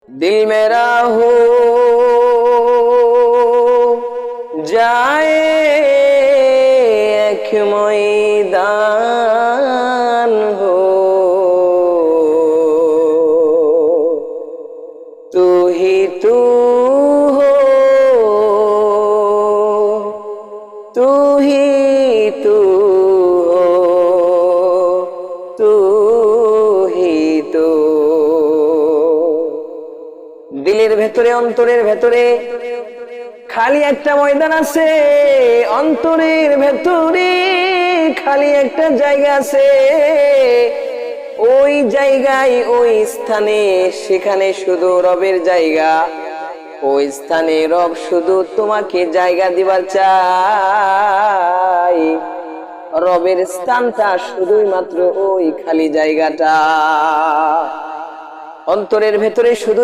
दिल मेरा हो जाए एक मैदान हो, तू ही तू हो, तू ही तू हो, तू ही तू। দিলের ভেতরে অন্তরের ভেতরে খালি একটা ময়দান আছে, অন্তরের ভেতরে খালি একটা জায়গা আছে। ওই জায়গায় ওই স্থানে সেখানে শুধু রবের জায়গা। ওই স্থানে রব শুধু তোমাকে জায়গা দিবার চাই। রবের স্থানটা শুধুই মাত্র ওই খালি জায়গাটা। অন্তরের ভেতরে শুধু